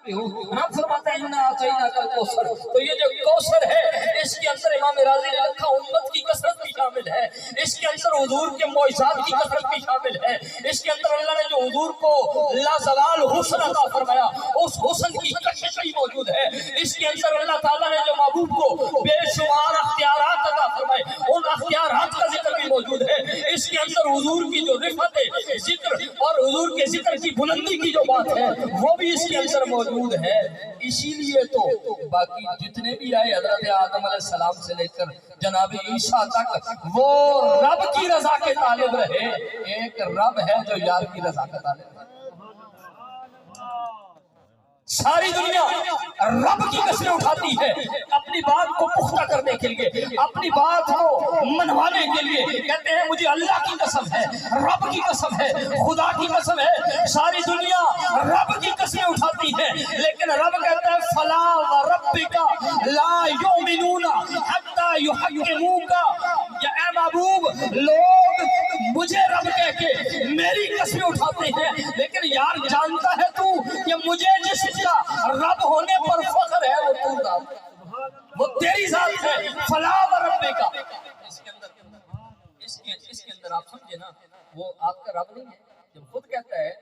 ہم فرماتے ہیں اِنَّا أَعْطَيْنَاكَ الْكَوْثَرَ، تو یہ جو کوثر ہے اس کے اندر امام راضی نے لکھا امت کی کثرت بھی شامل ہے، اس کے اندر حضور کے معجزات کی کثرت بھی شامل ہے، اس کے اندر اللہ نے جو حضور کو لازوال حسن عطا فرمایا اس حسن کی کشش بھی موجود ہے، اس کے اندر اللہ تعالیٰ نے جو محبوب کو بے شمار اختیارات عطا فرمائے ان اختیارات کا ذکر بھی موجود ہے، اس کے اندر حضور کی جو رفعت ذکر اور حضور کے ذکر کی بلندی کی جو بات ہے وہ بھی اس کے اندر موجود ہے۔ اسی لیے تو باقی جتنے بھی آئے حضرت آدم علیہ السلام سے لے کر جناب عیسیٰ تک وہ رب کی رضا کے طالب رہے، ایک رب ہے جو یار کی رضا کا طالب ہے۔ ساری دنیا رب کی قسمیں اٹھاتی ہے اپنی بات کو پختہ کرنے کے لیے، اپنی بات کو منوانے کے لیے، کہتے ہیں مجھے اللہ کی قسم ہے، رب کی قسم ہے، خدا کی قسم ہے، ساری دنیا رب کی قسمیں اٹھاتی ہے، لیکن رب کہتا ہے فَلَا وَرَبِّكَ لَا يُؤْمِنُونَ حَتَّى يُحَكِّمُوكَ، یا اے محبوب لوگ مجھے رب کہہ کے میری قسمیں اٹھاتے ہیں، لیکن یار جانتا ہے تو کہ مجھے جس رب ہونے پر فخر ہے وہ تو ذات، وہ تیری ذات ہے، فلا وربک۔ اس کے اندر آپ سمجھے نا وہ آپ کا رب نہیں ہے، جب خود کہتا ہے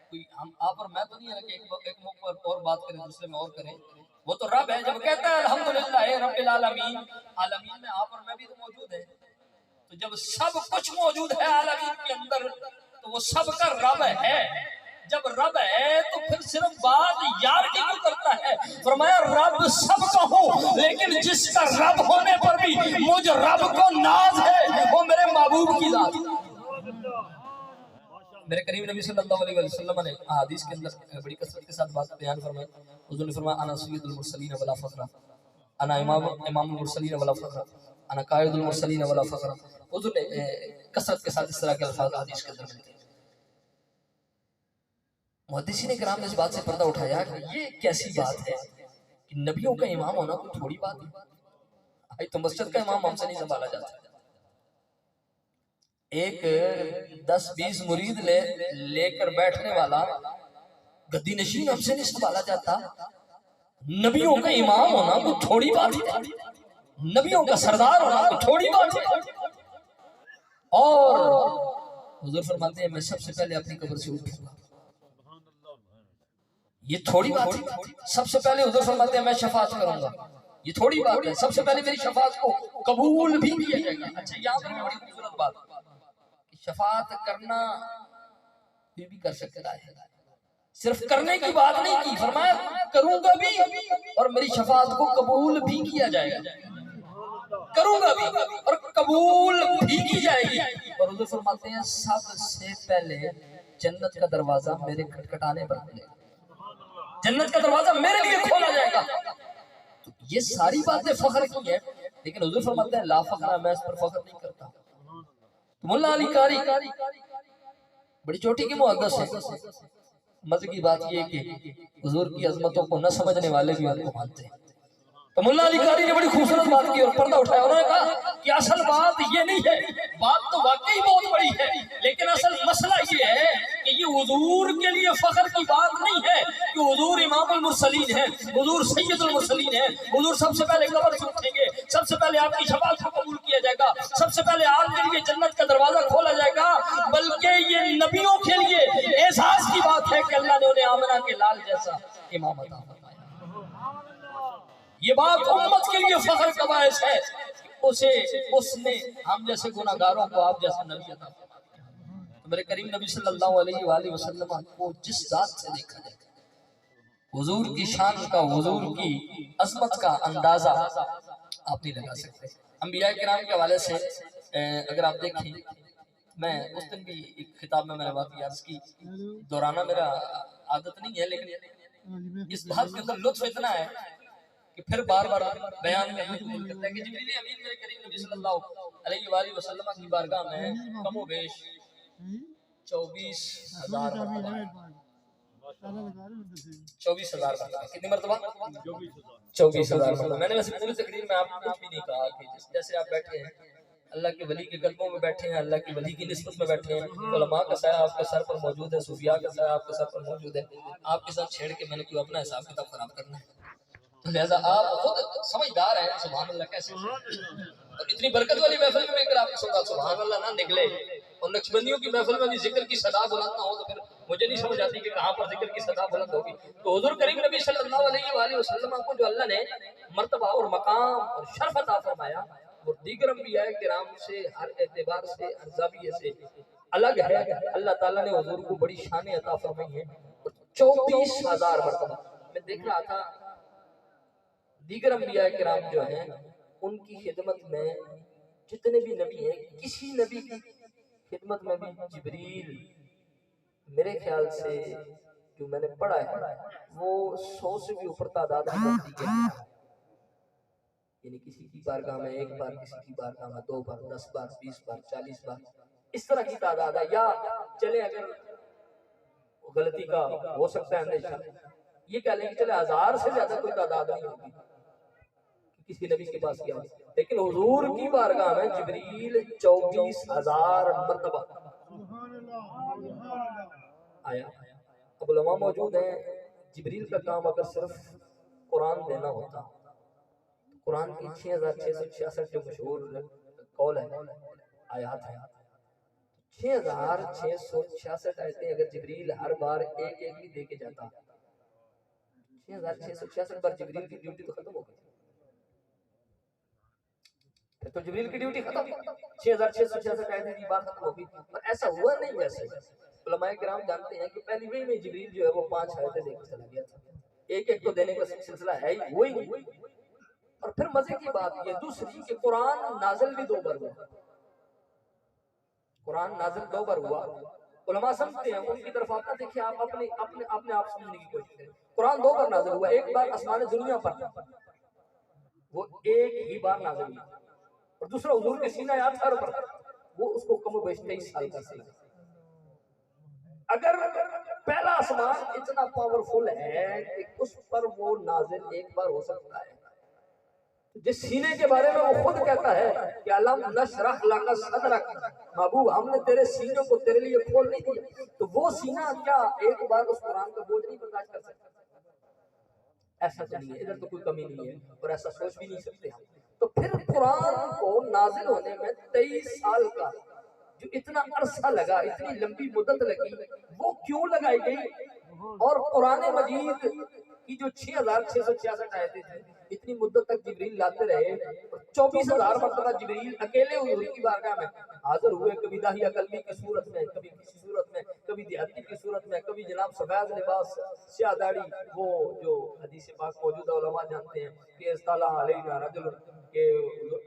کوئی ہم آپ اور میں تو نہیں ہے کہ ایک موقع پر اور بات کریں دوسرے میں اور کریں، وہ تو رب ہے، جب کہتا ہے الحمدللہ رب العالمین، عالمین میں آپ اور میں بھی تو موجود ہیں، تو جب سب کچھ موجود ہے عالمین کے اندر تو وہ سب کا رب ہے، جب رب ہے تو پھر صرف بات یار کی کیوں کرتا ہے؟ فرمایا رب سب کا ہوں لیکن جس کا رب ہونے پر بھی مجھ رب کو ناز ہے وہ میرے محبوب کی ذات۔ میرے کریم نبی صلی اللہ علیہ وسلم نے حدیث کے اندر بڑی کثرت کے ساتھ بات بیان فرمائی، حضور نے فرمایا انا سید المرسلین ولا فخر، انا امام المرسلین ولا فخر، انا قائد المرسلین ولا فخر۔ حضور نے کثرت کے ساتھ اس طرح کے الفاظ حدیث کے اندر ملتے ہیں۔ محدثین کرام نے اس بات سے پردہ اٹھایا کہ یہ کیسی بات ہے کہ نبیوں کا امام ہونا کوئی تھوڑی بات ہے، تو مسجد کا امام ہم سے نہیں سنبھالا جاتا، ایک 10-20 مرید لے کر بیٹھنے والا گدی نشین ہم سے نہیں سنبھالا جاتا، نبیوں کا امام ہونا کوئی تھوڑی بات ہے، نبیوں کا سردار ہونا کوئی تھوڑی بات ہے۔ اور حضور فرماتے ہیں میں سب سے پہلے اپنی قبر سے اٹھوں گا، یہ تھوڑی بات ہے، سب سے پہلے حضور فرماتے ہیں میں شفاعت کروں گا، یہ تھوڑی بات ہے، سب سے پہلے میری شفاعت کو قبول بھی کیا جائے گا۔ اچھا یہاں پر بڑی خوبصورت بات کہ شفاعت کرنا بھی کر سکتا ہے، صرف کرنے کی بات نہیں کی، فرمایا کروں گا بھی اور میری شفاعت کو قبول بھی کیا جائے گا، کروں گا بھی اور قبول بھی کی جائے گی۔ اور حضور فرماتے ہیں سب سے پہلے جنت کا دروازہ میرے کھٹکھٹانے پر کھلے گا، جنت کا دروازہ میرے لیے کھولا جائے گا۔ تو یہ ساری باتیں فخر کی ہیں، لیکن حضور فرماتے ہیں لا فخر، میں اس پر فخر نہیں کرتا۔ تو مولا علی قاری بڑی چوٹی کی محدث ہے، مزے کی بات یہ کہ حضور کی عظمتوں کو نہ سمجھنے والے بھی ان کو مانتے ہیں۔ تو مولا علی قاری نے بڑی خوبصورت بات کی اور پردہ اٹھایا، انہوں نے کہا کہ اصل بات یہ نہیں ہے، بات تو واقعی بہت بڑی ہے، لیکن اصل مسئلہ یہ ہے کہ یہ حضور کے لیے فخر کی بات نہیں ہے کہ حضور امام المرسلین ہیں، حضور سید المرسلین ہیں، حضور سب سے پہلے قبر سے اٹھیں گے، سب سے پہلے آپ کی شفاعت کو قبول کیا جائے گا، سب سے پہلے آپ کے لیے جنت کا دروازہ کھولا جائے گا، بلکہ یہ نبیوں کے لیے اعزاز کی بات ہے کہ اللہ نے انہیں آمنہ کے لال جیسا امام عطا فرمایا۔ یہ بات امت کے لیے فخر کا باعث ہے کہ اس نے ہم جیسے گناہگاروں کو آپ جیسا نبی عطا فرمایا۔ تو میرے کریم نبی صلی اللہ علیہ وآلہ وسلم کو جس ذات سے دیکھا جائے حضور کی شان کا، حضور کی عظمت کا اندازہ آپ نہیں لگا سکتے۔ انبیاء کرام کے حوالے سے اگر آپ دیکھیں، میں اس دن بھی ایک خطاب میں نے بات عرض کی، دورانہ میرا عادت نہیں ہے، لیکن اس بات کے اندر لطف اتنا ہے کہ پھر بار بار بیان کرنے کو دل کرتا ہے کہ جبریل امین میرے کریم نبی صلی اللہ علیہ وآلہ وسلم کی بارگاہ میں کم و بیش 24,000 مرتبہ کتنی مرتبہ 24,000 مرتبہ۔ میں نے ویسے پوری تقریر میں آپ کو کچھ بھی نہیں کہا کہ جیسے آپ بیٹھے ہیں اللہ کے ولی کے قلبوں میں بیٹھے ہیں, اللہ کے ولی کی نسبت میں بیٹھے ہیں, علماء کا سایہ آپ کے سر پر موجود ہے, صوفیاء کا سایہ آپ کے سر پر موجود ہے. آپ کے ساتھ چھیڑ کے میں نے کوئی اپنا حساب کتاب خراب کرنا ہے؟ تو لہٰذا آپ خود سمجھدار ہیں. سبحان اللہ کیسے, اور اتنی برکت والی محفل میں اگر آپ کو سبحان اللہ نہ نکلے اور نقشبندیوں کی محفل میں بھی ذکر کی صدا بلند نہ ہو, تو پھر مجھے نہیں سمجھ آتی کہ کہاں پر ذکر کی صدا بلند ہوگی. تو حضور کریم نبی صلی اللہ علیہ وآلہ وسلم کو جو اللہ نے مرتبہ اور مقام اور شرف عطا فرمایا, وہ دیگر انبیاء کرام سے ہر اعتبار سے, ہر زاویے سے الگ ہے. اللہ تعالیٰ نے حضور کو بڑی شان عطا فرمائی ہے. 24,000 مرتبہ میں دیکھ رہا تھا دیگر انبیاء کرام جو ہیں ان کی خدمت میں جتنے بھی نبی ہیں, کسی نبی کی خدمت میں بھی جبریل میرے خیال سے جو میں نے پڑھا ہے وہ 100 سے بھی اوپر تعداد میں بنتی ہے. یعنی کسی کی بارگاہ میں 1 بار, کسی کی بارگاہ میں 2 بار, 10 بار, 20 بار, 40 بار, اس طرح کی تعداد ہے. یا چلے اگر غلطی کا ہو سکتا ہے اندیشہ, یہ کہہ لیں کہ چلے 1000 سے زیادہ کوئی تعداد نہیں ہوگی کسی نبی کے پاس کیا, لیکن حضور کی بارگاہ میں جبریل 24,000 مرتبہ آیا. اب علماء موجود ہیں, جبریل کا کام اگر صرف قرآن دینا ہوتا, قرآن کی 6,666 جو مشہور قول ہے, آیات ہیں, 6,666 آیتیں اگر جبریل ہر بار ایک ایک بھی دے کے جاتا, 6,666 بار جبریل کی ڈیوٹی تو ختم ہو گئی. تو جبریل کی ڈیوٹی ختم, 6,666 آیتیں کی بات ختم ہوگی. پر ایسا ہوا نہیں. ویسے علماء کرام جانتے ہیں کہ پہلی وحی میں جبریل جو ہے وہ 5 آیتیں دے کے چلا گیا تھا, ایک ایک تو دینے کا سلسلہ ہے ہی وہی نہیں. اور پھر مزے کی بات یہ دوسری کہ قرآن نازل بھی 2 بار ہوا. قرآن نازل 2 بار ہوا. علماء سمجھتے ہیں, ان کی طرف آپ نہ دیکھیں, آپ اپنے آپ سمجھنے کی کوشش کریں. قرآن 2 بار نازل ہوا, ایک بار آسمان دنیا پر, وہ ایک ہی بار نازل ہوا, اور دوسرا حضور کے سینہ اطہر پر, وہ اس کو کم و بیش 23 سال کا سینہ. اگر پہلا آسمان اتنا پاورفل ہے کہ اس پر وہ نازل ایک بار ہو سکتا ہے, جس سینے کے بارے میں وہ خود کہتا ہے کہ الم نشرح لک صدرک, محبوب ہم نے تیرے سینے کو تیرے لیے کھول نہیں دیا, تو وہ سینہ کیا ایک بار اس قرآن کا بوجھ نہیں برداشت کر سکتا؟ ایسا تو نہیں ہے, ادھر تو کوئی کمی نہیں ہے, اور ایسا سوچ بھی نہیں سکتے ہم. تو پھر قرآن کو نازل ہونے میں 23 سال کا جو اتنا عرصہ لگا, اتنی لمبی مدت لگی, وہ کیوں لگائی گئی؟ اور قرآن مجید کی جو 6,666 آیتیں تھیں, اتنی مدت تک جبریل لاتے رہے, اور 24,000 مرتبہ جبریل اکیلے حضور کی بارگاہ میں حاضر ہوئے, کبھی داہیہ قلبی کی صورت میں, کبھی کسی صورت میں, کبھی دیہاتی کی صورت میں, کبھی جناب سفید لباس, سیاہ داڑھی, وہ جو حدیث پاک موجود ہے علماء جانتے ہیں کہ اصطلح علینا رجل, کہ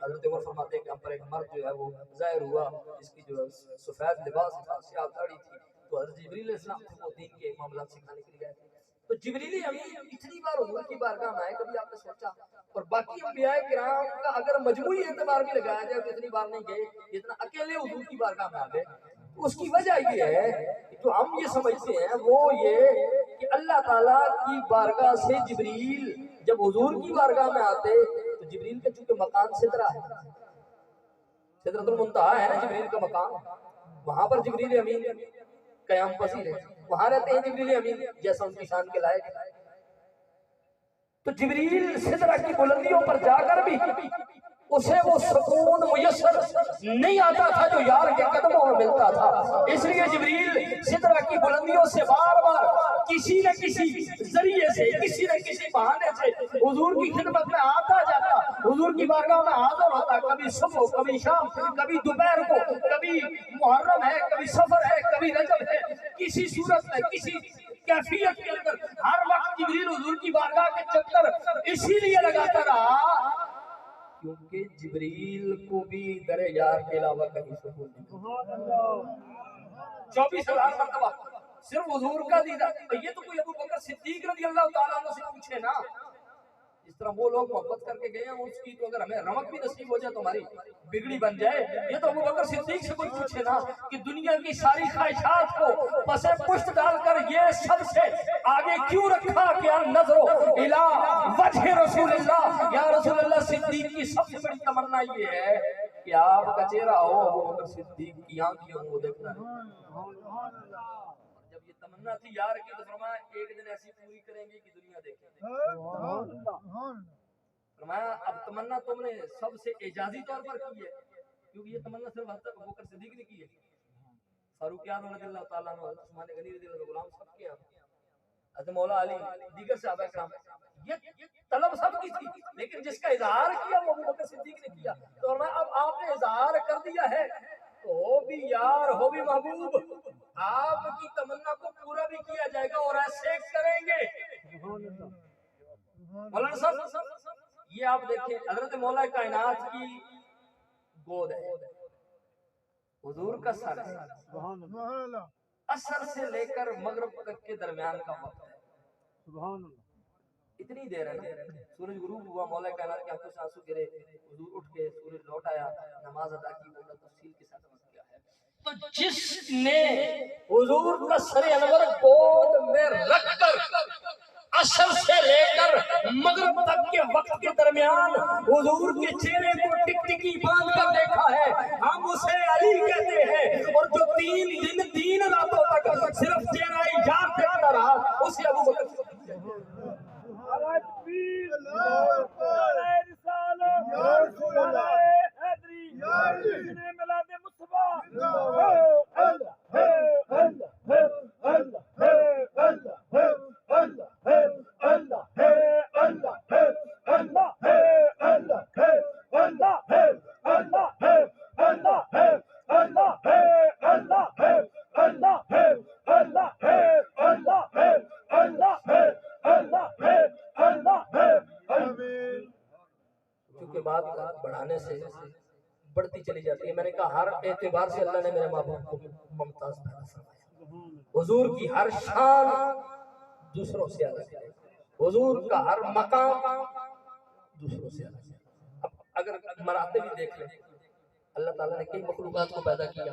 حضرت عمر فرماتے ہیں کہ ہم پر ایک مرد جو ہے وہ ظاہر ہوا, جس کی جو سفید لباس تھا, سیاہ داڑھی تھی. تو حضرت جبریل علیہ السلام وہ دین کے معاملات سکھانے کے لیے آئے. تو جبریل امین اتنی بار حضور کی بارگاہ میں آئے, کبھی آپ نے سوچا؟ اور باقی انبیاء کرام کا اگر مجموعی اعتبار بھی لگایا جائے تو اتنی بار نہیں گئے جتنا اکیلے حضور کی بارگاہ میں آ گئے. اس کی وجہ یہ ہے کہ جو ہم یہ سمجھتے ہیں وہ یہ کہ اللہ تعالیٰ کی بارگاہ سے جبریل جب حضور کی بارگاہ میں آتے تو جبریل کا چونکہ مکان سدرہ ہے, سدرۃ المنتہا ہے نا جبریل کا مکان, وہاں پر جبریل امین قیام پذیر ہے, وہاں رہتے ہیں جبریل امین جیسا ان کی شان کے لائق ہے. تو جبریل سدرہ کی بلندیوں پر جا کر بھی اسے وہ سکون میسر نہیں آتا تھا جو یار کے قدموں میں ملتا تھا. اس لیے جبریل سدرہ کی بلندیوں سے بار بار کسی نہ کسی ذریعے سے, کسی نہ کسی بہانے سے حضور کی خدمت میں آتا جاتا, حضور کی بارگاہ میں حاضر ہوتا, کبھی صبح, کبھی شام, کبھی دوپہر کو, کبھی محرم ہے, کبھی سفر ہے, کبھی رجب ہے, کسی صورت میں, کسی کیفیت کے اندر ہر وقت جبریل حضور کی بارگاہ کے چکر اسی لیے لگاتا رہا کیونکہ جبریل کو بھی در یار کے علاوہ کہیں سکون نہیں. 24,000 مرتبہ صرف حضور کا دیدار. یہ تو کوئی ابو بکر صدیق رضی اللہ تعالیٰ عنہ سے پوچھے نا, جس طرح وہ لوگ محبت کر کے گئے ہیں اس کی, تو اگر ہمیں رمق بھی نصیب ہو جائے تو ہماری بگڑی بن جائے. یہ تو ابو بکر صدیق سے کوئی پوچھے نا کہ دنیا کی ساری خواہشات کو پس پشت ڈال کر یہ سب سے آگے کیوں رکھا کہ نظرو الی وجہ رسول اللہ, یا رسول اللہ, صدیق کی سب سے بڑی تمنا یہ ہے کہ آپ کا چہرہ ہو ابو بکر صدیق کی آنکھوں وہ دیکھنا ہے. جب یہ تمنا تھی یار کی تو فرمایا ایک دن ایسی پوری کریں گے کہ دنیا دیکھے. فرمایا اب تمنا تم نے سب سے اعجازی طور پر کی ہے کیونکہ یہ تمنا صرف حضرت ابو بکر صدیق نے کی ہے. فاروق اعظم رضی اللہ تعالیٰ عنہ، عثمان غنی رضی اللہ عنہ، غلام سب کے ہیں، حضرت مولا علی، دیگر صحابہ کرام، یہ طلب سب کی تھی لیکن جس کا اظہار کیا وہ ابو بکر صدیق نے کیا. تو میں اب آپ نے اظہار کر دیا ہے تو ہو بھی یار ہو بھی محبوب، آپ کی تمنا کو پورا بھی کیا جائے گا اور ایسے کریں گے. مولانا صاحب یہ آپ دیکھیں حضرت مولا کائنات کی گود ہے، حضور کا سر ہے، اثر سے لے کر مغرب تک کے درمیان کا وقت ہے. اتنی دیر ہے سورج غروب ہوا، مولا کائنات کے آنکھوں سے آنسو گرے، حضور اٹھ کے سورج لوٹ آیا، نماز ادا کی، وہ تفصیل کے ساتھ عمل کیا ہے. تو جس نے حضور کا سر انور گود میں رکھ کر عصر سے لے کر مغرب تک کے وقت کے درمیان حضور کے چہرے کو ٹک ٹکی باندھ کر دیکھا ہے، ہم اسے علی کہتے ہیں. اور جو 3 دن 3 راتوں تک صرف چہرہ یار دیکھتا رہا اسے ابو بکر بڑھانے سے بڑھتی چلی جاتی ہے. میں نے کہا ہر اعتبار سے اللہ نے میرے ماں باپ کو ممتاز پیدا فرمایا. حضور کی ہر شان دوسروں سے الگ ہے، حضور کا ہر مقام دوسروں سے الگ ہے. اب اگر مراتب بھی دیکھ لیں، اللہ تعالیٰ نے کئی مخلوقات کو پیدا کیا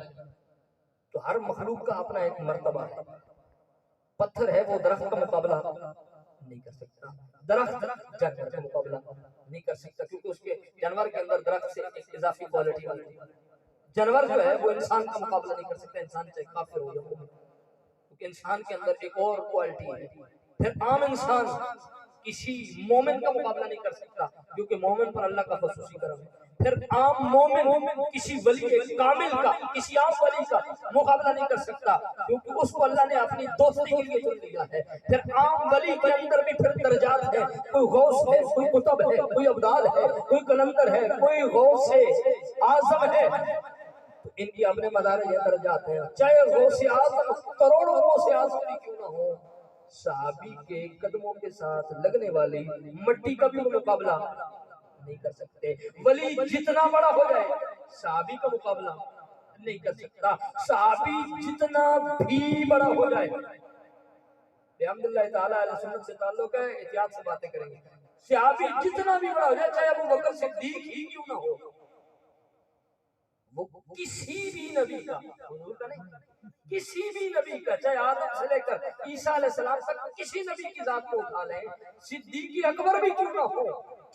تو ہر مخلوق کا اپنا ایک مرتبہ ہے. پتھر ہے وہ درخت کا مقابلہ نہیں کر سکتا، درخت جانور کا مقابلہ نہیں کر سکتا کیونکہ اس کے جانور کے اندر درخت سے ایک اضافی کوالٹی والی جانور جو ہے وہ انسان کا مقابلہ نہیں کر سکتا، انسان چاہے کافر ہو یا مومن، کیونکہ انسان کے اندر ایک اور کوالٹی ہے. پھر عام انسان کسی مومن کا مقابلہ نہیں کر سکتا کیونکہ مومن پر اللہ کا خصوصی کرم ہے. پھر عام مومن کسی ولی کامل کا، کسی عام ولی کا مقابلہ نہیں کر سکتا کیونکہ اس کو اللہ نے اپنی دوستی کے لیے چن لیا ہے. پھر عام ولی کے اندر بھی پھر درجات ہیں، کوئی غوث ہے، کوئی قطب ہے، کوئی ابدال ہے، کوئی کلندر ہے، کوئی غوث اعظم ہے. ان کی اپنے مدارج یا درجات ہیں. چاہے غوث اعظم کروڑوں غوث اعظم بھی کیوں نہ ہو، صحابی کے قدموں کے ساتھ لگنے والی مٹی کا بھی مقابلہ نہیں کر سکتے. ولی جتنا بڑا ہو جائے صحابی کا مقابلہ نہیں کر سکتا. صحابی جتنا بھی بڑا ہو جائے، الحمدللہ تعالیٰ علیہ سنت سے تعلق ہے، احتیاط سے باتیں کریں گے. صحابی جتنا بھی بڑا ہو جائے، چاہے ابو بکر صدیق ہی کیوں نہ ہو، وہ کسی بھی نبی کا، حضور کا نہیں، کسی بھی نبی کا، چاہے آدم سے لے کر عیسیٰ علیہ السلام تک کسی نبی کی ذات کو اٹھا لیں، صدیق اکبر بھی کیوں نہ ہو،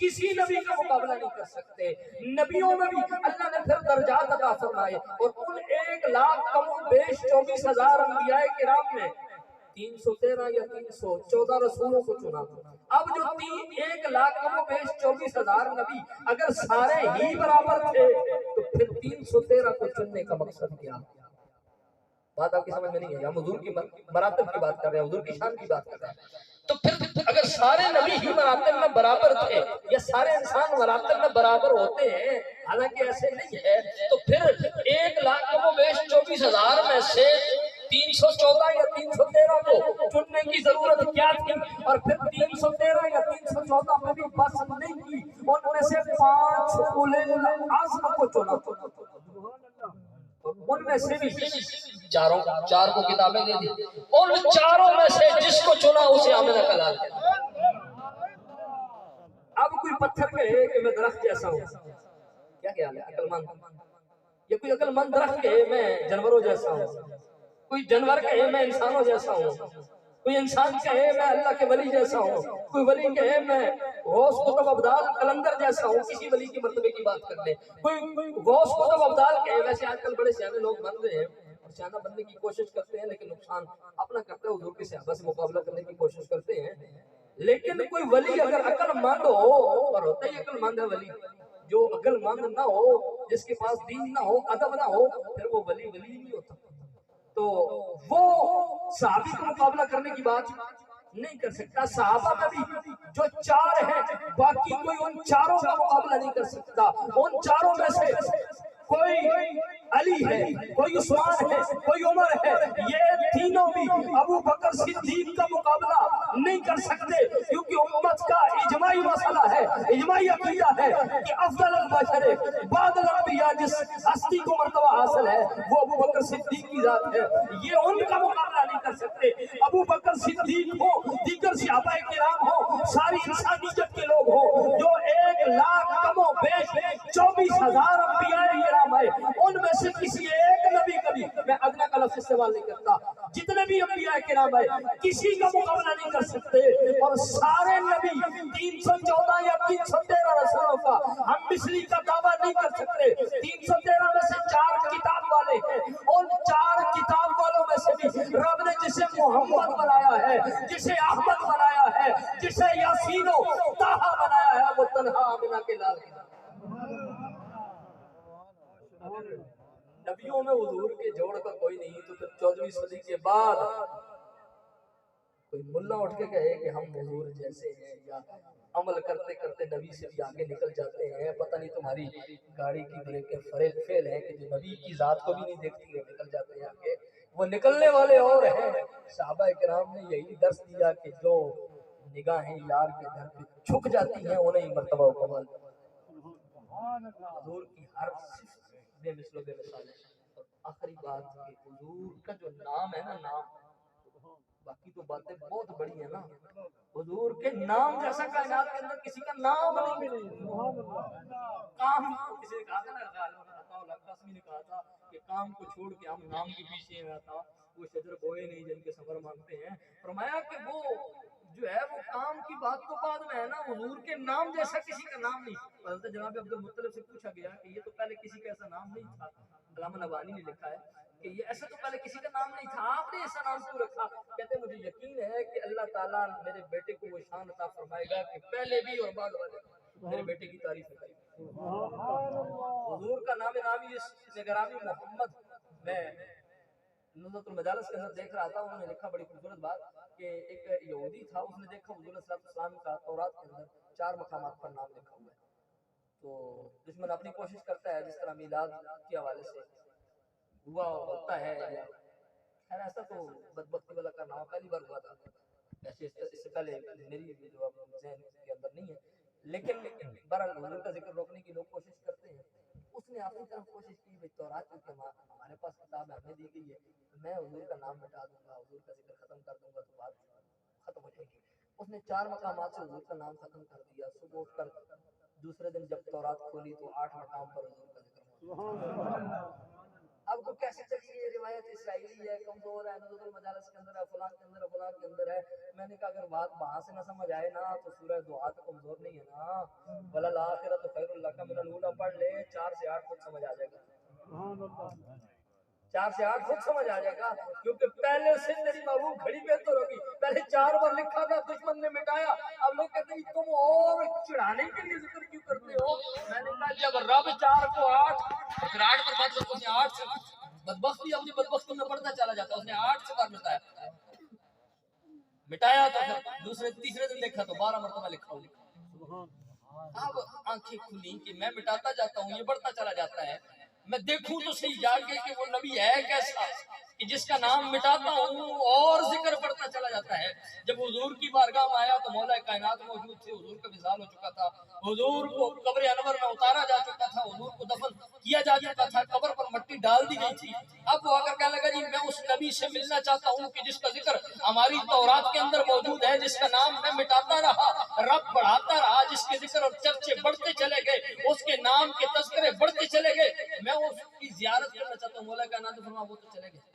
کسی نبی کا مقابلہ نہیں کر سکتے. نبیوں میں بھی اللہ نے پھر درجات عطا فرمائے اور ان 1,00,000 کم و بیش 24,000 انبیاء کرام میں 313 یا 314 رسولوں کو چنا. اب جو 1,00,000 کم و بیش 24,000 نبی اگر سارے ہی برابر تھے تو پھر 313 کو چننے کا مقصد کیا؟ بات آپ کی سمجھ میں نہیں ہے. ہم حضور کی مراتب کی بات کر رہے ہیں، حضور کی شان کی بات کر رہے ہیں. تو پھر اگر سارے نبی ہی مراتب میں برابر تھے یا سارے انسان مراتب میں برابر ہوتے ہیں، حالانکہ ایسے نہیں ہے، تو پھر 1,00,000 کم و بیش 24,000 میں سے 314 یا 313 کو چننے کی ضرورت کیا تھی؟ اور پھر 313 یا 314 میں بھی بس نہیں کی، ان میں سے 5 اولے العزم کو چنا. ان میں سے بھی چار کو کتابیں دے دی، ان چاروں میں سے جس کو چنا اسے آمنہ کا لال. اب کوئی پتھر کہے کہ میں درخت جیسا ہوں، کیا خیال ہے؟ عقل مند یا کوئی عقل مند درخت کہے میں جانوروں جیسا ہوں، کوئی جانور کہے میں انسانوں جیسا ہوں، کوئی انسان کہے میں اللہ کے ولی جیسا ہوں، کوئی ولی کہے میں غوث قطب ابدال قلندر جیسا ہوں، کسی ولی کے مرتبے کی بات کر لے. کوئی غوث قطب ابدال کہے. ویسے آج کل بڑے سیانے لوگ بن رہے ہیں اور سیانہ بننے کی کوشش کرتے ہیں، لیکن نقصان اپنا کرتے ہیں، حضور کے صحابہ سے مقابلہ کرنے کی کوشش کرتے ہیں. لیکن کوئی ولی اگر عقل مند ہو، اور ہوتا ہی عقل مند ہے ولی، جو عقل مند نہ ہو، جس کے پاس دین نہ ہو، ادب نہ ہو، پھر وہ ولی نہیں ہوتا. تو وہ صحابی کا مقابلہ کرنے کی بات نہیں کر سکتا. صحابہ میں بھی جو 4 ہیں، باقی کوئی ان 4 کا مقابلہ نہیں کر سکتا. ان 4 میں سے کوئی علی ہے، کوئی عثمان ہے، کوئی عمر ہے، یہ تینوں بھی ابو بکر صدیق کا مقابلہ نہیں کر سکتے، کیونکہ امت کا اجماعی مسئلہ ہے، اجماعی عقیدہ ہے کہ افضل البشر بعد الانبیاء جس ہستی کو مرتبہ حاصل ہے وہ ابو بکر صدیق کی ذات ہے. یہ ان کا مقابلہ نہیں کر سکتے. ابو بکر صدیق ہو، دیگر صحابہ کرام ہو، ساری انسانیت کے لوگ ہو، جو 1 لاکھ کم و بیش 24,000 انبیاء کرام ہے، ان میں سے کسی ایک نبی کا بھی، میں ادنا کا لفظ استعمال نہیں کرتا، جتنے بھی انبیاء کرام ہے کسی کا مقابلہ نہیں کر سکتے. اور سارے نبی 314 یا 313 رسولوں کا ہم مثلی کا دعویٰ نہیں کر سکتے. 313 میں سے 4 کتاب والے ہیں. ان 4 کتاب والوں میں سے بھی رب نے جسے محمد بنایا ہے، جسے احمد بنایا ہے، جسے یاسین و طٰہٰ بنایا ہے، وہ تنہا آمنہ کے لال کی. نبیوں میں حضور کے جوڑ کا کوئی نہیں. تو پھر 14ویں صدی کے بعد کوئی ملا اٹھ کے کہے کہ ہم حضور جیسے ہیں، یا عمل کرتے کرتے نبی سے بھی آگے نکل جاتے ہیں. پتہ نہیں تمہاری گاڑی کی بریکیں فیل ہیں کہ جو نبی کی ذات کو بھی نہیں دیکھتی ہے، نکل جاتے ہیں آگے. وہ نکلنے والے اور ہیں. صحابہ کرام نے یہی درس دیا کہ جو نگاہیں یار کے در پہ چھک جاتی ہیں انہیں مرتبہ مکمل. حضور کی ہر صفت بے مثل و بے مثال ہے. اور آخری بات کہ حضور کا جو نام ہے نا، نام، باقی تو باتیں بہت بڑی ہیں نا، حضور کے نام جیسا کائنات کے اندر کسی کا نام نہیں. کام کسی نے کہا تھا نا، قاسمی نے کہا تھا کہ کام کو چھوڑ کے ہم نام کے پیچھے میں آتا، وہ شجر بوئے نہیں جن کے سفر مانگتے ہیں. فرمایا کہ وہ جو ہے وہ کام کی بات تو بعد میں ہے نا، حضور کے نام جیسا کسی کا نام نہیں. حضرت جناب عبد المطلب سے پوچھا گیا کہ یہ تو پہلے کسی کا ایسا نام نہیں تھا. علامہ نبانی نے لکھا ہے کہ یہ ایسا تو پہلے کسی کا نام نہیں تھا، آپ نے ایسا نام کیوں رکھا؟ کہتے مجھے یقین ہے کہ اللہ تعالیٰ میرے بیٹے کو وہ شان عطا فرمائے گا کہ پہلے بھی اور بعد والے میرے بیٹے کی تعریف کریں. حضور کا نام نامی اس نگرامی محمد. میں نظرت المجالس کے اندر دیکھ رہا تھا، انہوں نے لکھا بڑی خوبصورت بات کہ ایک یہودی تھا، اس نے دیکھا حضور صلی اللہ علیہ وسلم کا تورات کے اندر 4 مقامات پر نام لکھا ہوا ہے. تو دشمن اپنی کوشش کرتا ہے جس طرح میلاد کے حوالے سے ہوا ہوتا ہے، خیر ایسا تو بدبختی والا کا نام پہلی بار ہوا تھا، ایسے اس سے پہلے میری جو ذہن کے اندر نہیں ہے. لیکن بہرحال حضور کا ذکر روکنے کی لوگ کوشش کرتے ہیں. اس نے اپنی طرف کوشش کی بھائی تورات کیونکہ ہمارے پاس کتاب ہمیں دی گئی ہے، میں حضور کا نام مٹا دوں گا، حضور کا ذکر ختم کر دوں گا تو بات ختم ہو جائے گی. اس نے 4 مقامات سے حضور کا نام ختم کر دیا. صبح اٹھ کر دوسرے دن جب تورات کھولی تو 8 مقام پر حضور کا ذکر. اب تو کیسے چلی یہ روایت اسرائیلی ہے، کمزور ہے، نظر المجالس کے اندر ہے، فلان کے اندر ہے، فلان کے اندر ہے. میں نے کہا اگر بات وہاں سے نہ سمجھ آئے نا تو سورہ دعا تو کمزور نہیں ہے نا. وَلَلْآخِرَةُ خَيْرٌ لَكَ مِنَ الْأُولَىٰ پڑھ لے، 4 سے 8 خود سمجھ آ جائے گا. 4 سے 8 خود سمجھ آ جائے گا، کیونکہ پہلے سے تیری محبوب گھڑی بہتر ہوگی. پہلے 4 بار لکھا تھا، دشمن نے مٹایا. اب لوگ کہتے ہیں تم اور چڑھانے کے لیے ذکر کیوں کرتے ہو؟ میں نے کہا جب رب 4 کو 8 اور پھر 8 پر بات کرتے ہیں 8 سے بدبختی اپنی بدبختی میں بڑھتا چلا جاتا. اس نے 8 سے بار مٹایا تو پھر دوسرے تیسرے دن دیکھا تو 12 مرتبہ لکھا ہوا. اب آنکھیں کھلی کہ میں مٹاتا جاتا ہوں، یہ بڑھتا چلا جاتا ہے. میں دیکھوں تو صحیح جا کے کہ وہ نبی ہے کیسا کہ جس کا نام مٹاتا ہوں اور ذکر بڑھتا چلا جاتا ہے. جب حضور کی بارگاہ میں آیا تو مولا کائنات موجود تھے، حضور کا وصال ہو چکا تھا، حضور کو قبر انور میں اتارا جا چکا تھا، حضور کو دفن کیا جا چکا تھا، قبر پر مٹی ڈال دی گئی تھی. اب وہ آ کر کہنے لگا جی میں اس نبی سے ملنا چاہتا ہوں کہ جس کا ذکر ہماری تورات کے اندر موجود ہے، جس کا نام میں مٹاتا رہا رب بڑھاتا رہا، جس کے ذکر اور چرچے بڑھتے چلے گئے، اس کے نام کے تذکرے بڑھتے چلے گئے. میں اس کی زیارت کرنا چاہتا ہوں. مولا کائنات فرما وہ تو چلے گئے.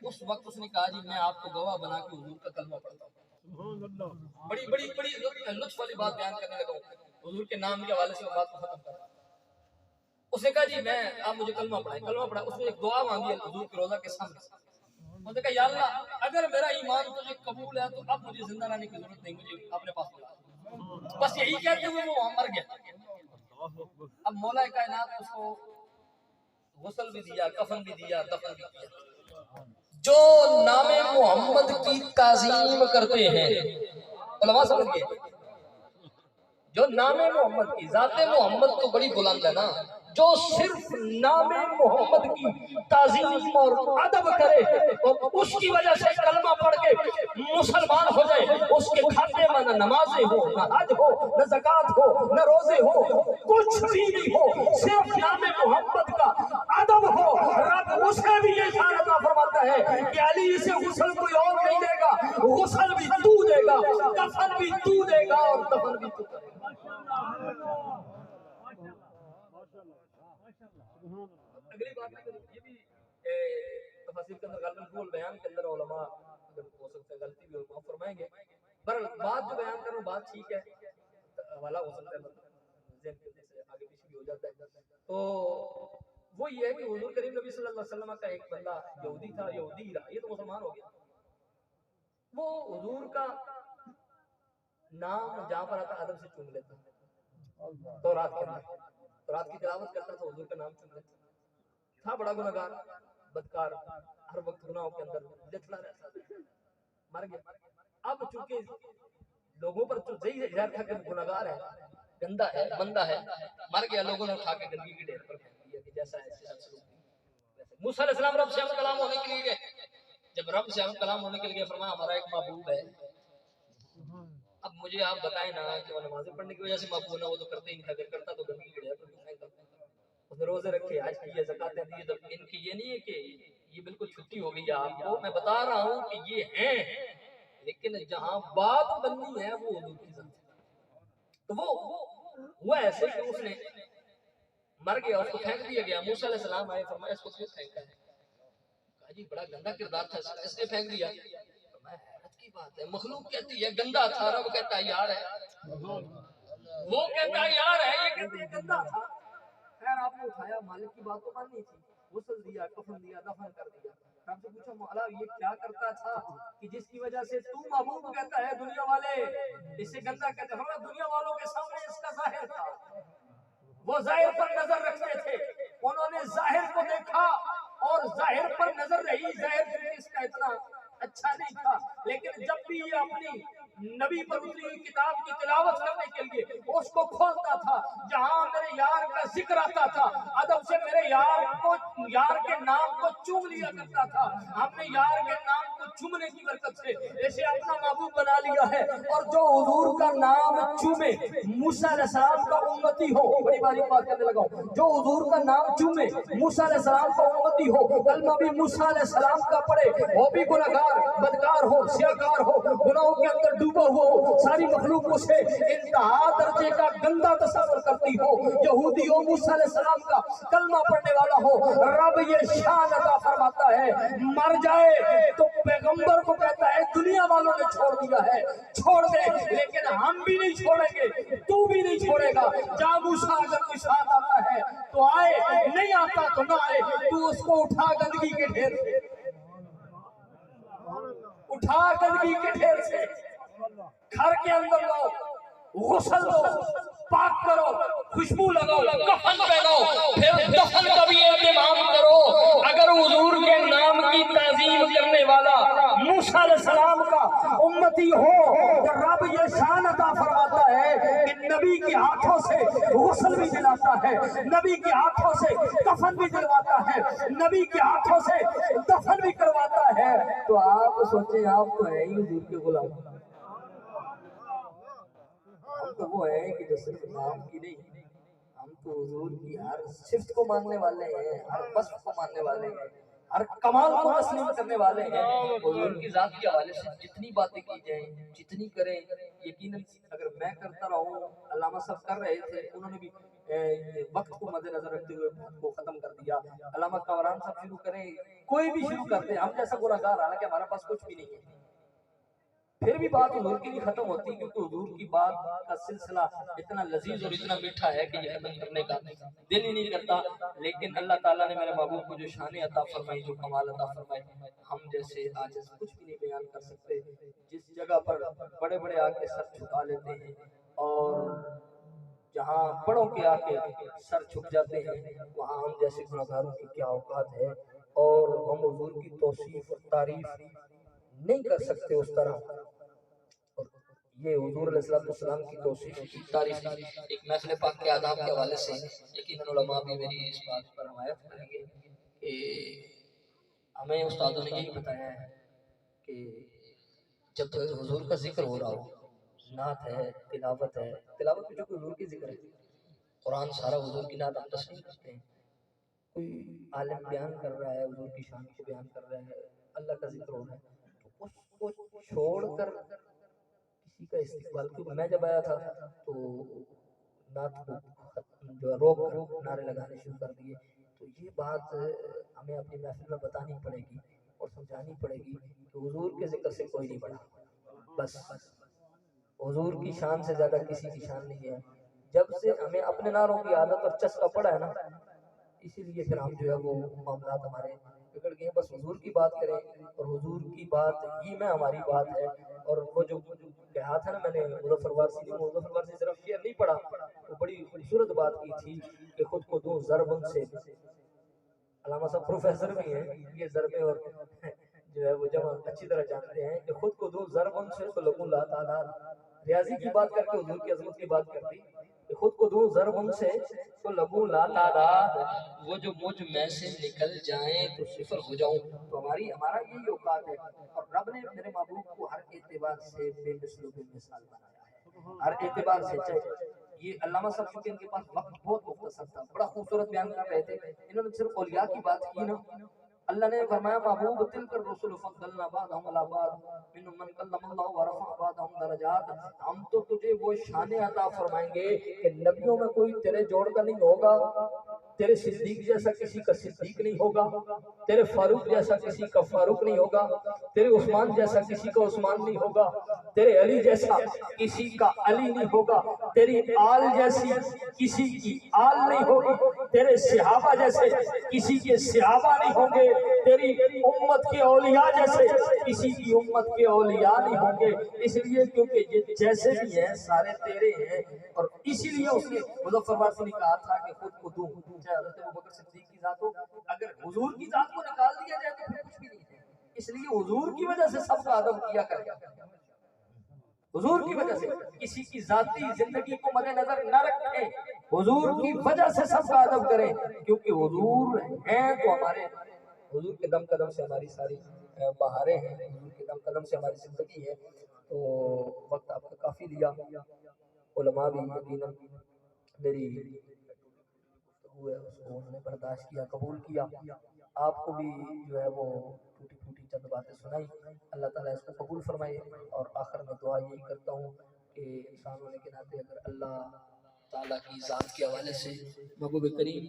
اس وقت اس نے کہا جی میں آپ کو گواہ بنا کے حضور کا کلمہ پڑھتا ہوں. بڑی بڑی بڑی لطف والی بات بیان کرنے لگا ہوں. حضور کے نام کے حوالے سے وہ بات کو ختم کر. اس نے کہا جی میں آپ مجھے کلمہ پڑھائیں. کلمہ پڑھا. اس نے ایک دعا مانگی حضور کے روضہ کے سامنے. اس نے کہا یا اللہ اگر میرا ایمان تجھے قبول ہے تو اب مجھے زندہ رہنے کی ضرورت نہیں, مجھے اپنے پاس بلا. بس یہی کہتے ہوئے وہ وہاں مر گیا. اب مولا کائنات اس کو غسل بھی دیا, کفن بھی دیا, دفن بھی کیا. جو نام محمد کی تعظیم کرتے ہیں, علماء سمجھ گئے, جو نام محمد کی, ذات محمد تو بڑی بلند ہے نا, جو صرف نام محمد کی تعظیم اور ادب کرے اور اس کی وجہ سے کلمہ پڑھ کے مسلمان ہو جائے, اس کے کھاتے میں نہ نمازیں ہو, نہ حج ہو, نہ زکوٰۃ ہو, نہ روزے ہو, کچھ بھی نہیں ہو, صرف نام محمد کا ادب ہو, رب اسے بھی یہ شان عطا فرماتا ہے کہ علی سے غسل کوئی اور نہیں دے گا, غسل بھی تو دے گا, کفن بھی تو دے گا اور دفن بھی تو کرے گا. اگلی بات یہ بھی تفاسیر کے اندر غالباً قول بیان کے اندر علماء اگر ہو سکتا ہے غلطی بھی ہو معاف فرمائیں گے, پر بات جو بیان کر رہا ہوں بات ٹھیک ہے, حوالہ ہو سکتا ہے ذہن کے سے آگے پیچھے بھی ہو جاتا ہے. تو وہ یہ ہے کہ حضور کریم نبی صلی اللہ علیہ وسلم کا ایک بندہ یہودی تھا, یہودی رہا, یہ تو مسلمان ہو گیا. وہ حضور کا نام جہاں پر آتا ادب سے چوم لیتا, تورات کے اندر تورات کی تلاوت کرتا تو حضور کا نام چوم لیتا. تھا بڑا گناہگار, بدکار, ہر وقت گناہوں کے اندر لتھڑا رہتا تھا, مر گیا. اب چونکہ لوگوں پر تو یہی ظاہر تھا کہ گناہگار ہے, گندا ہے, بندہ ہے, مر گیا. لوگوں نے اٹھا کے گندگی کے ڈھیر پر پھینک دیا کہ جیسا ہے موسیٰ علیہ السلام رب سے ہم کلام ہونے کے لیے گئے. جب رب سے ہم کلام ہونے کے لیے فرمایا ہمارا ایک محبوب ہے, اب مجھے آپ بتائیں نا کہ وہ نمازیں پڑھنے کی وجہ سے محبوب نہ, وہ تو کرتے ہی نہیں تھا, اگر کرتا تو گندگی کے ڈھیر پر پھینکتا. اس نے روزے رکھے, حج کیے, زکاتیں دی. جب ان کی یہ نہیں ہے کہ یہ بالکل چھٹی ہو گئی ہے آپ کو, میں بتا رہا ہوں کہ یہ ہیں, لیکن جہاں بات بننی ہے وہ حضور کی ذات ہے. تو وہ ہوا ایسے کہ اس نے مر گیا, اس کو پھینک دیا گیا. موسیٰ علیہ السلام آئے, فرمایا اس کو کیوں پھینکا ہے؟ کہا جی بڑا گندا کردار تھا, اس نے پھینک دیا. حیرت کی بات ہے, مخلوق کہتی ہے گندا تھا, رب کہتا ہے یار ہے, وہ کہتا ہے یار ہے, یہ کہتے ہیں گندا تھا. خیر آپ نے اٹھایا, مالک کی بات تو ماننی تھی, غسل دیا, کفن دیا, دفن کر دیا. رب سے پوچھا مولا یہ کیا کرتا تھا کہ جس کی وجہ سے تو محبوب کہتا ہے دنیا والے اسے گندا کہتے ہیں؟ ہمیں دنیا والوں کے سامنے اس کا ظاہر تھا, وہ ظاہر پر نظر رکھتے تھے, انہوں نے ظاہر کو دیکھا اور ظاہر پر نظر رہی. ظاہر اس کا اتنا اچھا نہیں تھا, لیکن جب بھی یہ اپنی نبی پر اتری ہوئی کتاب کی تلاوت کرنے کے لیے اس کو کھولتا تھا, جہاں میرے یار کا ذکر آتا تھا ادب سے میرے یار کے نام کو چوم لیا کرتا تھا. ہم نے یار کے نام کو چومنے کی برکت سے اسے اپنا محبوب بنا لیا ہے. اور جو حضور کا نام چومے, موسیٰ علیہ السلام کا امتی ہو, بڑی باری بات کرنے لگا ہوں, جو حضور کا نام چومے, موسیٰ علیہ السلام کا امتی ہو, کلمہ بھی موسیٰ علیہ السلام کا پڑھے, وہ بھی گناہگار, بدکار ہو, سیاکار ہو, گناہوں کے اندر ڈوبا ہوا ہو, ساری مخلوق اسے انتہا درجے کا گندا تصور کرتی ہو, یہودی ہو, موسیٰ علیہ السلام کا کلمہ پڑھنے والا ہو, رب یہ شان عطا فرماتا ہے مر جائے تو پیغمبر کو کہتا ہے دنیا والوں نے چھوڑ دیا ہے, چھوڑ دے, لیکن ہم بھی نہیں چھوڑیں گے, تو بھی نہیں چھوڑے گا. جا موسیٰ اگر کوئی ساتھ آتا ہے تو آئے, نہیں آتا تو نہ آئے, تو اس کو اٹھا گندگی کے ڈھیر سے, اٹھا گندگی کے ڈھیر سے, گھر کے اندر لاؤ, غسل دو, پاک کرو, خوشبو لگاؤ, کفن پہناؤ, پھر دفن کا بھی اہتمام کرو. اگر حضور کے نام کی تعظیم کرنے والا موسیٰ علیہ السلام کا امتی ہو تو رب یہ شان عطا فرماتا ہے کہ نبی کے ہاتھوں سے غسل بھی دلاتا ہے, نبی کے ہاتھوں سے کفن بھی دلواتا ہے, نبی کے ہاتھوں سے دفن بھی کرواتا ہے. تو آپ سوچیں آپ تو ہیں ہی حضور کے غلام, ہم تو وہ ہیں کہ جو صرف نام کی نہیں, ہم تو حضور کی ہر صفت کو ماننے والے ہیں, ہر وصف کو ماننے والے ہیں, ہر کمال کو تسلیم کرنے والے ہیں. حضور کی ذات کے حوالے سے جتنی باتیں کی جائیں, جتنی کریں, یقیناً اگر میں کرتا رہوں, علامہ صاحب کر رہے تھے, انہوں نے بھی وقت کو مد نظر رکھتے ہوئے بات کو ختم کر دیا. علامہ کامران صاحب شروع کریں, کوئی بھی شروع کرتے ہیں, ہم جیسا گناہگار, حالانکہ ہمارا پاس کچھ بھی نہیں ہے, پھر بھی بات حضور کی نہیں ختم ہوتی, کیونکہ حضور کی بات کا سلسلہ اتنا لذیذ اور اتنا میٹھا ہے کہ یہ ختم کرنے کا دل ہی نہیں کرتا. لیکن اللہ تعالیٰ نے میرے محبوب کو جو شان عطا فرمائی, جو کمال عطا فرمائی, ہم جیسے عاجز کچھ بھی نہیں بیان کر سکتے. جس جگہ پر بڑے بڑے آ کے سر جھکا لیتے ہیں اور جہاں بڑوں کے آ کے سر جھک جاتے ہیں, وہاں ہم جیسے گناہگاروں کی کیا اوقات ہے, اور ہم حضور کی توصیف اور تعریف نہیں کر سکتے اس طرح. اور یہ حضور علیہ السلام کی توصیف کی تعریف ایک محفل پاک کے آداب کے حوالے سے یقیناً علماء بھی میری اس بات پر حمایت کریں گے کہ ہمیں استادوں نے یہی بتایا ہے کہ جب حضور کا ذکر ہو رہا ہو, نعت ہے, تلاوت ہے, تلاوت جو حضور کی ذکر ہے, قرآن سارا حضور کی نعت ہم تسلیم کرتے ہیں, کوئی عالم بیان کر رہا ہے, حضور کی شان کو بیان کر رہا ہے, اللہ کا ذکر ہو رہا ہے, تو اس کو چھوڑ کر کسی کا استقبال. کیونکہ میں جب آیا تھا تو نعت کو جو روک کر نعرے لگانے شروع کر دیے. تو یہ بات ہمیں اپنی محفل میں بتانی پڑے گی اور سمجھانی پڑے گی کہ حضور کے ذکر سے کوئی نہیں بڑھا, بس حضور کی شان سے زیادہ کسی کی شان نہیں ہے. جب سے ہمیں اپنے نعروں کی عادت اور چسکا پڑا ہے نا, اسی لیے پھر ہم جو ہے وہ معاملات ہمارے بگڑ گئے. بس حضور کی بات کریں اور حضور کی بات ہی میں ہماری بات ہے. اور وہ جو کہا تھا نا میں نے مظفر وارسی صرف شعر نہیں پڑھا, وہ بڑی خوبصورت بات کی تھی کہ خود کو دوں ضرب ان سے. علامہ صاحب پروفیسر بھی ہیں, یہ ضربیں اور جو ہے وہ جمع اچھی طرح جانتے ہیں کہ خود کو دوں ضرب ان سے تو لگوں لا تعداد. ریاضی کی بات کر کے حضور کی عظمت کی بات کر دی کہ خود کو دوں ضرب ان سے تو لگوں لا تعداد, وہ جو مجھ میں سے نکل جائیں تو صفر ہو جاؤں. تو ہمارا یہی اوقات ہے, اور رب نے میرے محبوب کو ہر اعتبار سے بے مثل و بے مثال بنایا ہے, ہر اعتبار سے. چاہے یہ علامہ صاحب چونکہ ان کے پاس وقت بہت مختصر تھا, بڑا خوبصورت بیان کر رہے تھے, انہوں نے صرف اولیاء کی بات کی نا. اللہ نے فرمایا محبوب تلک الرسل فضلنا بعضهم علی بعض منهم من کلم اللہ ورفع بعضهم درجات. ہم تو تجھے وہ شان عطا فرمائیں گے کہ نبیوں میں کوئی تیرے جوڑ کا نہیں ہوگا, تیرے صدیق جیسا کسی کا صدیق نہیں ہوگا, تیرے فاروق جیسا کسی کا فاروق نہیں ہوگا, تیرے عثمان جیسا کسی کا عثمان نہیں ہوگا, تیرے علی جیسا کسی کا علی نہیں ہوگا, تیری آل جیسی کسی کی آل نہیں ہوگی, تیرے صحابہ جیسے کسی کے صحابہ نہیں ہوں گے, تیری امت کے اولیاء جیسے کسی کی امت کے اولیاء نہیں ہوں گے. اس لیے کیونکہ یہ جیسے بھی ہیں سارے تیرے ہیں, اور اسی لیے اس نے مظفر وارسی نے کہا تھا کہ خود کو دوں, چاہے حضرت ابوبکر صدیق کی ذات ہو, اگر حضور کی ذات کو نکال دیا جائے تو پھر کچھ بھی نہیں ہے. اس لیے حضور کی وجہ سے سب کا ادب کیا کرے, حضور کی وجہ سے کسی کی ذاتی زندگی کو مد نظر نہ رکھیں, حضور کی وجہ سے سب کا ادب کریں, کیونکہ حضور ہیں تو ہمارے, حضور کے دم قدم سے ہماری ساری بہاریں ہیں, حضور کے دم قدم سے ہماری زندگی ہے. تو وقت آپ کا کافی لیا, علماء بھی یقیناً میری گفتگو ہے اس کو انہوں نے برداشت کیا, قبول کیا. آپ کو بھی جو ہے وہ ٹوٹی پھوٹی چند باتیں سنائی, اللہ تعالیٰ اس کو قبول فرمائے. اور آخر میں دعا یہی کرتا ہوں کہ انسان ہونے کے ناطے اگر اللہ تعالیٰ کی ذات کے حوالے سے محبوب کریم